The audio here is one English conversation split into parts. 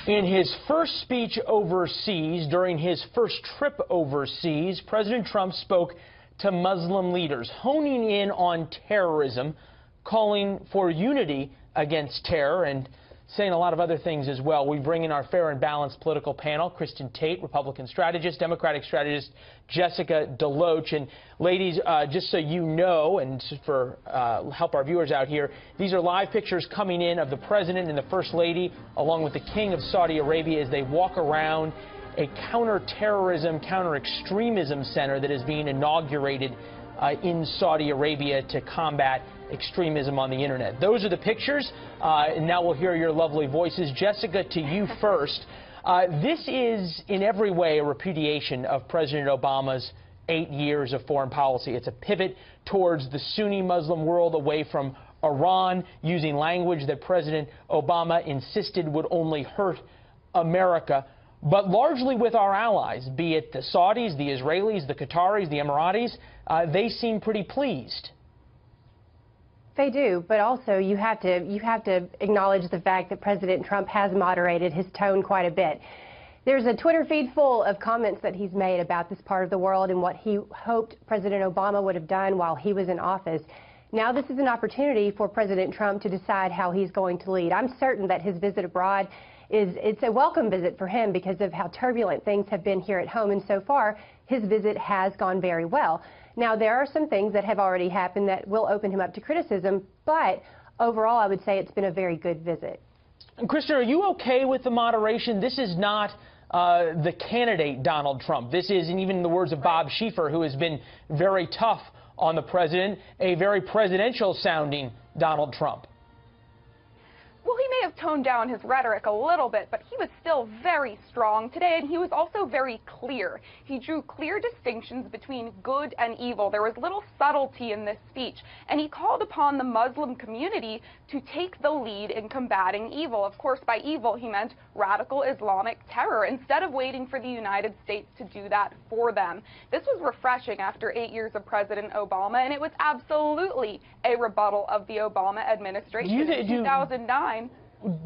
In his first speech overseas, during his first trip overseas, President Trump spoke to Muslim leaders, honing in on terrorism, calling for unity against terror, and saying a lot of other things as well. We bring in our fair and balanced political panel, Kristen Tate, Republican strategist, Democratic strategist Jessica DeLoach. And ladies, just so you know, and for help our viewers out here, these are live pictures coming in of the President and the First Lady, along with the King of Saudi Arabia, as they walk around a counter-terrorism, counter-extremism center that is being inaugurated in Saudi Arabia to combat extremism on the internet. Those are the pictures, and now we'll hear your lovely voices. Jessica, to you first. This is in every way a repudiation of President Obama's 8 years of foreign policy. It's a pivot towards the Sunni Muslim world, away from Iran, using language that President Obama insisted would only hurt America, but largely with our allies, be it the Saudis, the Israelis, the Qataris, the Emiratis. They seem pretty pleased. They do, but also you have to acknowledge the fact that President Trump has moderated his tone quite a bit. There's a Twitter feed full of comments that he's made about this part of the world and what he hoped President Obama would have done while he was in office. Now this is an opportunity for President Trump to decide how he's going to lead. I'm certain that his visit abroad it's a welcome visit for him because of how turbulent things have been here at home, and so far his visit has gone very well. Now, there are some things that have already happened that will open him up to criticism, but overall I would say it's been a very good visit. And Kristen, are you okay with the moderation? This is not the candidate Donald Trump. This is, and even in the words of Bob Schieffer, who has been very tough on the president, a very presidential-sounding Donald Trump. Well, he may have toned down his rhetoric a little bit, but he was still very strong today, and he was also very clear. He drew clear distinctions between good and evil. There was little subtlety in this speech, and he called upon the Muslim community to take the lead in combating evil. Of course, by evil, he meant radical Islamic terror, instead of waiting for the United States to do that for them. This was refreshing after 8 years of President Obama, and it was absolutely a rebuttal of the Obama administration in 2009.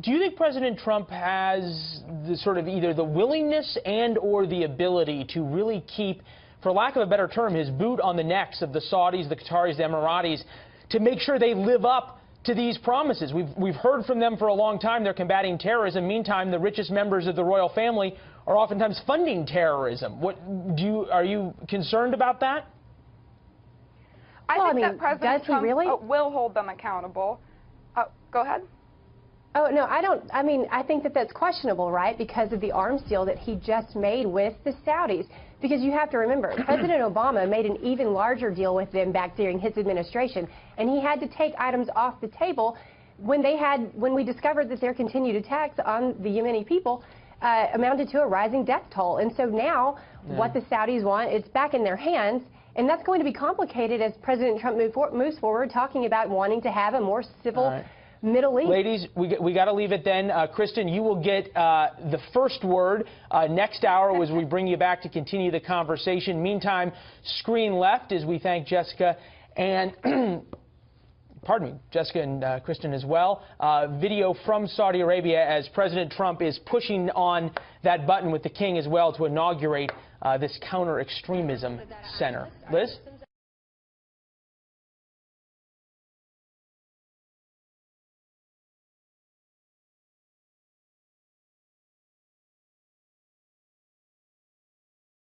Do you think President Trump has the sort of either the willingness and or the ability to really keep, for lack of a better term, his boot on the necks of the Saudis, the Qataris, the Emiratis, to make sure they live up to these promises? We've heard from them for a long time they're combating terrorism. Meantime, the richest members of the royal family are oftentimes funding terrorism. Are you concerned about that? I think that President Trump will hold them accountable. Go ahead. Oh, no, I don't. I mean, I think that that's questionable, right, because of the arms deal that he just made with the Saudis. Because you have to remember, President Obama made an even larger deal with them back during his administration, and he had to take items off the table when we discovered that their continued attacks on the Yemeni people amounted to a rising death toll. And so now what the Saudis want, it's back in their hands, and that's going to be complicated as President Trump moves forward, talking about wanting to have a more civil Middle East. Ladies, we got to leave it then. Kristen, you will get the first word next hour as we bring you back to continue the conversation. Meantime, screen left as we thank Jessica and pardon me, Jessica and Kristen as well. Video from Saudi Arabia as President Trump is pushing on that button with the king as well to inaugurate this counter-extremism center. Liz?